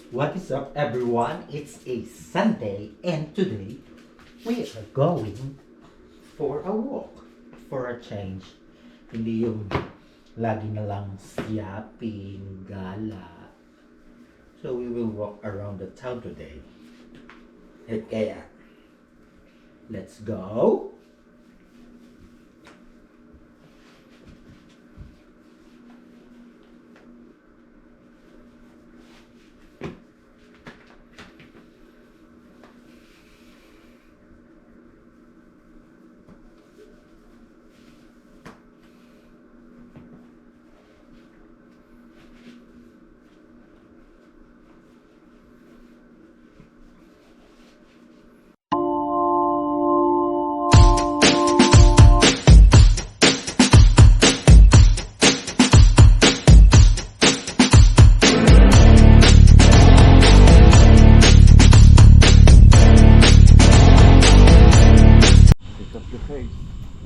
What is up, everyone? It's a Sunday, and today we are going for a walk for a change. Hindi yung lagi na lang siaping, gala. So we will walk around the town today. At kaya, let's go!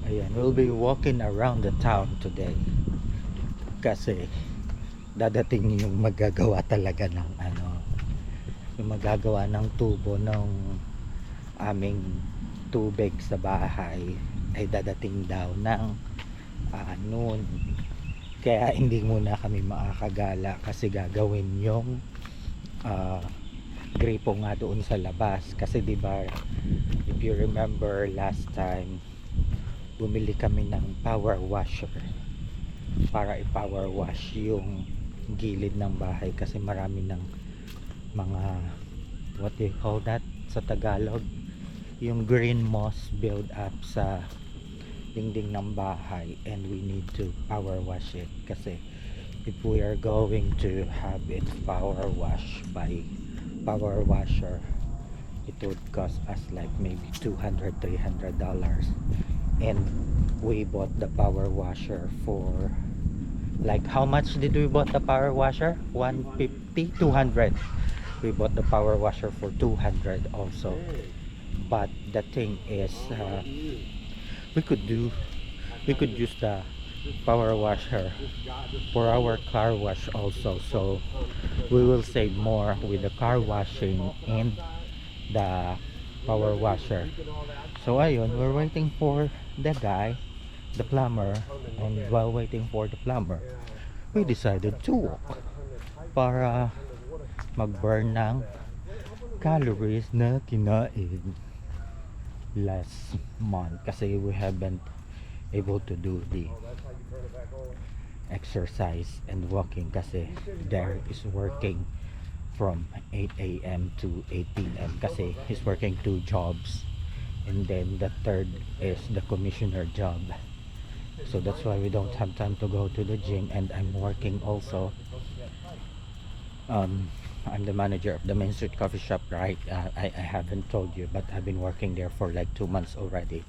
Ayan, we'll be walking around the town today kasi dadating yung magagawa talaga ng yung magagawa ng tubo ng aming tubig sa bahay ay dadating daw ng noon. Kaya hindi muna kami makakagala kasi gagawin yung gripo nga doon sa labas kasi diba, if you remember last time bumili kami ng power washer para i-power wash yung gilid ng bahay kasi marami ng mga, what do you call that sa Tagalog, yung green moss build up sa dingding ng bahay, and we need to power wash it kasi if we are going to have it power wash by power washer, it would cost us like maybe $200-300, and we bought the power washer for like, how much did we bought the power washer? 150, 200. We bought the power washer for 200 also, but the thing is we could use the power washer for our car wash also, so we will save more with the car washing and the power washer. So ayun, we're waiting for the guy, the plumber, and while waiting for the plumber we decided to walk para mag-burn ng calories na kinain last month kasi we haven't able to do the exercise and walking kasi Derek is working from 8 a.m. to 8 p.m. kasi he's working 2 jobs, and then the third is the commissioner job, so that's why we don't have time to go to the gym. And I'm working also, I'm the manager of the Main Street Coffee Shop, right? I haven't told you, but I've been working there for like 2 months already,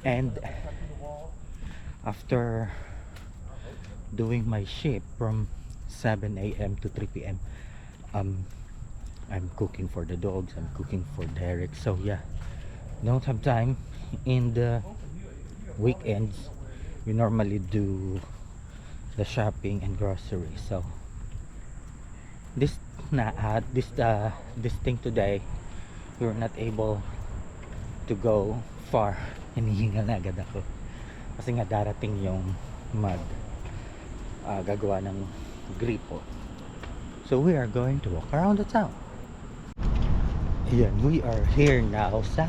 and after doing my shift from 7 a.m. to 3 p.m. I'm cooking for the dogs, I'm cooking for Derek, so yeah, don't have time. In the weekends we normally do the shopping and groceries, so this this thing today we were not able to go far. Hinihingal na agad ako kasi nga darating yung gagawa ng gripo, so we are going to walk around the town. Ayan, we are here now sa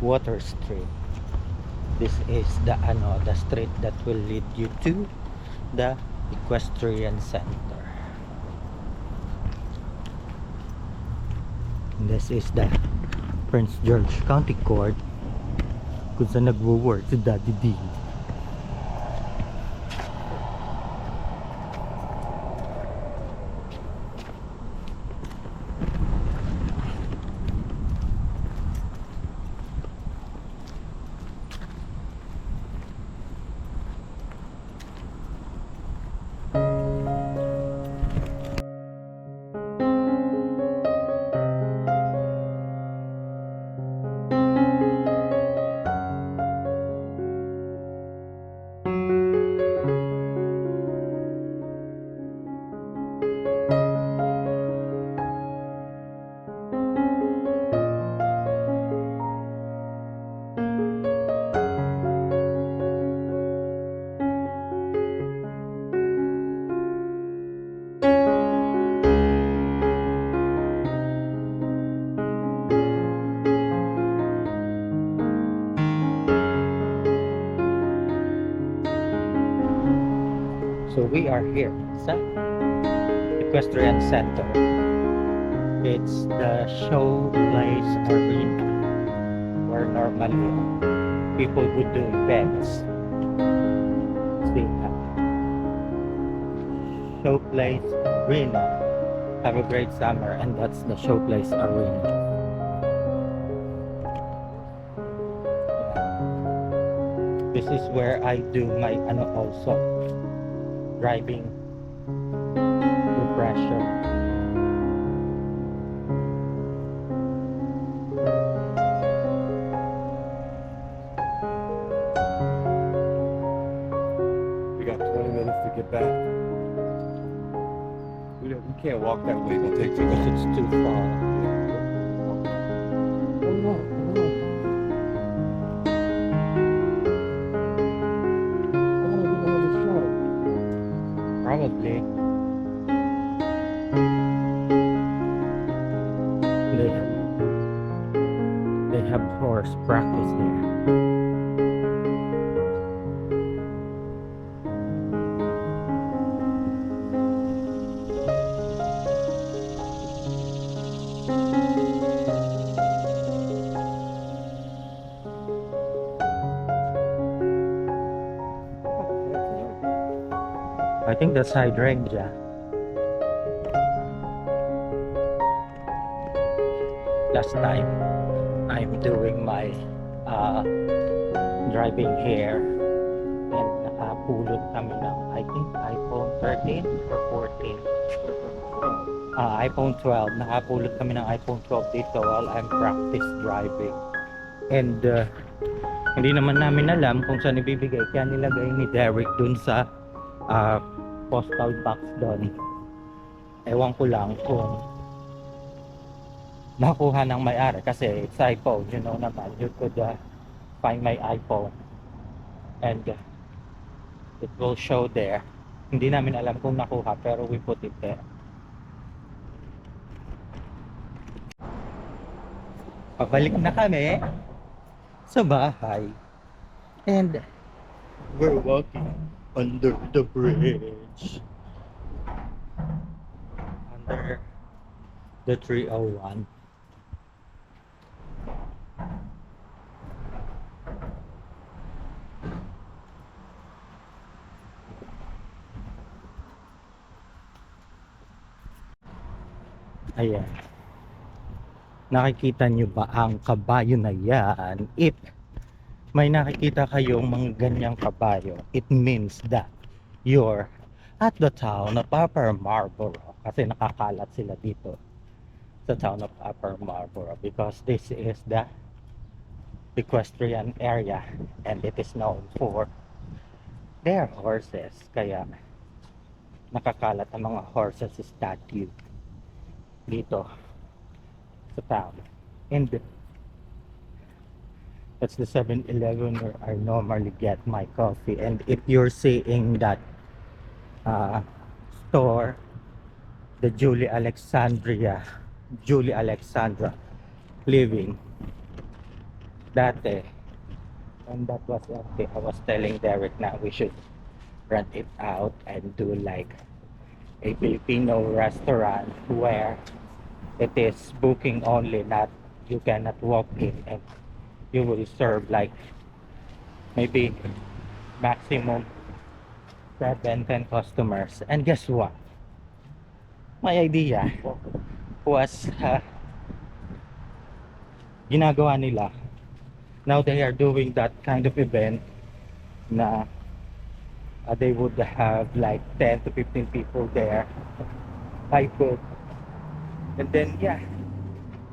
Water Street. This is the street that will lead you to the Equestrian Center. This is the Prince George County Court kung saan nagwo-work si Daddy D. are here sa Equestrian Center. It's the Showplace Arena where normally people would do events. See, Showplace Arena. Have a great summer, and that's the Showplace Arena. Yeah. This is where I do my also driving refresher. We got 20 minutes to get back. We can't walk that way. It's gonna take too Because long. it's too far. Oh no, oh no. I wanna do another show. Probably. They have horse practice there. I think that's hydrangea. Last time I'm doing my driving here, and nakapulot kami ng I think iPhone 13 or 14. iPhone 12. Nakapulot kami ng iPhone 12 dito while I'm practice driving. And hindi naman namin alam kung saan ibibigay, kaya nilagay ni Derek dun sa postal box doon. Ewan ko lang kung nakuha ng may-ari kasi it's iPhone, you know naman, you could find my iPhone and it will show there. Hindi namin alam kung nakuha pero we put it there. Pabalik na kami sa bahay and we're walking under the bridge, under the 301. Ayan. Nakikita nyo ba ang kabayo na yan? If may nakikita kayong mga ganyang kabayo, it means that you're at the town of Upper Marlboro. Kasi nakakalat sila dito sa town of Upper Marlboro because this is the equestrian area and it is known for their horses. Kaya nakakalat ang mga horses statue dito sa town. And that's the 7-Eleven where I normally get my coffee. And if you're seeing that store, the Julie Alexandra living dati, and that was empty. I was telling Derek na we should rent it out and do like a Filipino restaurant where it is booking only, not you cannot walk in, and you will serve like maybe maximum 7-10 customers. And guess what, my idea was ginagawa nila now, they are doing that kind of event na they would have like 10 to 15 people there, I could, and then yeah,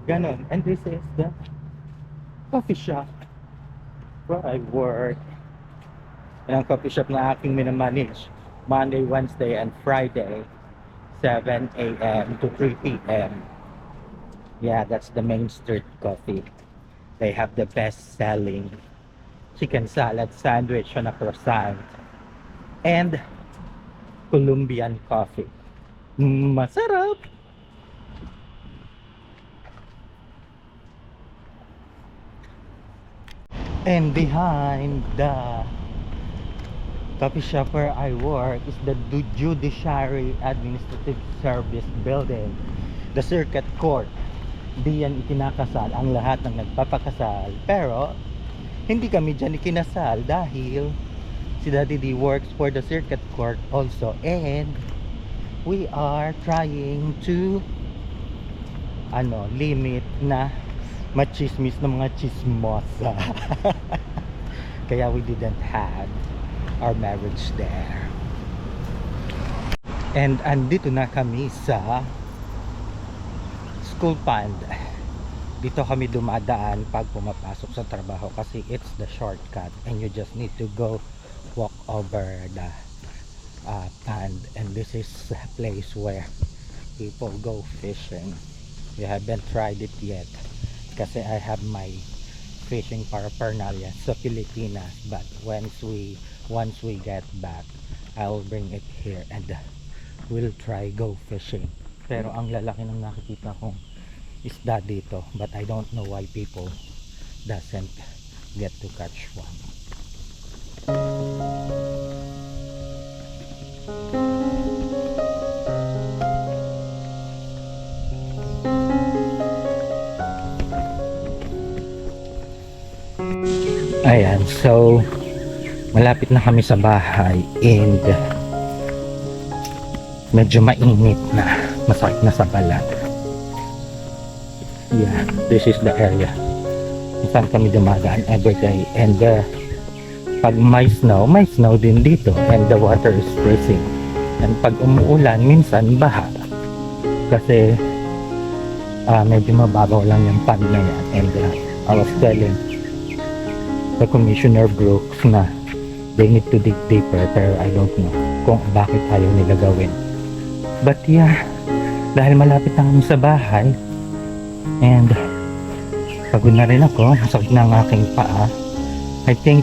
ganon. And this is the coffee shop where I work. Yan ang coffee shop na aking minamanage Monday, Wednesday, and Friday, 7 a.m. to 3 p.m. Yeah, that's the Main Street Coffee. They have the best selling chicken salad sandwich on a croissant and Colombian coffee. Masarap! And behind the coffee shop where I work is the Judiciary Administrative Service Building, the Circuit Court. Di yan ikinakasal ang lahat ng nagpapakasal, pero hindi kami dyan ikinasal dahil si Daddy D works for the Circuit Court also, and we are trying to limit na machismis ng mga chismosa. Kaya we didn't have our marriage there. And andito na kami sa school pond. Dito kami dumadaan pag pumapasok sa trabaho kasi it's the shortcut and you just need to go walk over the pond, and this is a place where people go fishing. We haven't tried it yet kasi I have my fishing paraphernalia sa Pilipinas, but once we get back I'll bring it here and we'll try go fishing. Pero ang lalaki ng nakikita kong isda dito, but I don't know why people doesn't get to catch one. Ayan, so malapit na kami sa bahay and medyo mainit na, masakit na sa balat. Yeah, this is the area saan kami dumadaan everyday, and pag may snow din dito and the water is freezing, and pag umuulan minsan baha kasi medyo mababaw lang yung pond na yan, and I was telling the commissioner Brooks na they need to dig deeper, pero I don't know kung bakit ayaw nila gawin. But yeah, dahil malapit na kami sa bahay and pagod na rin ako, masakit na ang aking paa, I think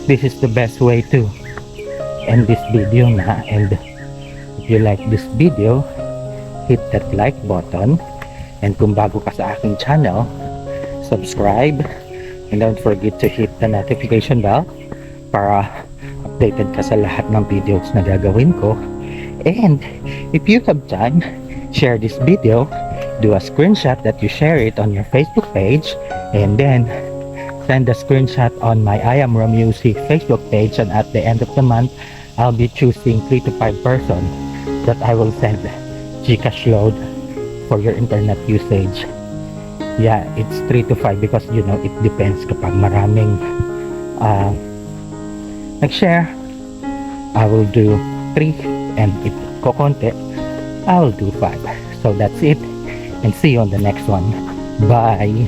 this is the best way to end this video na. And if you like this video, hit that like button, and kung bago ka sa aking channel, subscribe. And don't forget to hit the notification bell para updated ka sa lahat ng videos na gagawin ko. And if you have time, share this video, do a screenshot that you share it on your Facebook page, and then send a screenshot on my I Am Romusi Facebook page, and at the end of the month, I'll be choosing 3 to 5 person that I will send GCash load for your internet usage. Yeah, it's 3 to 5 because you know it depends. Kapag maraming nag-share, I will do 3, and if kokonti, I will do 5. So that's it, and see you on the next one. Bye.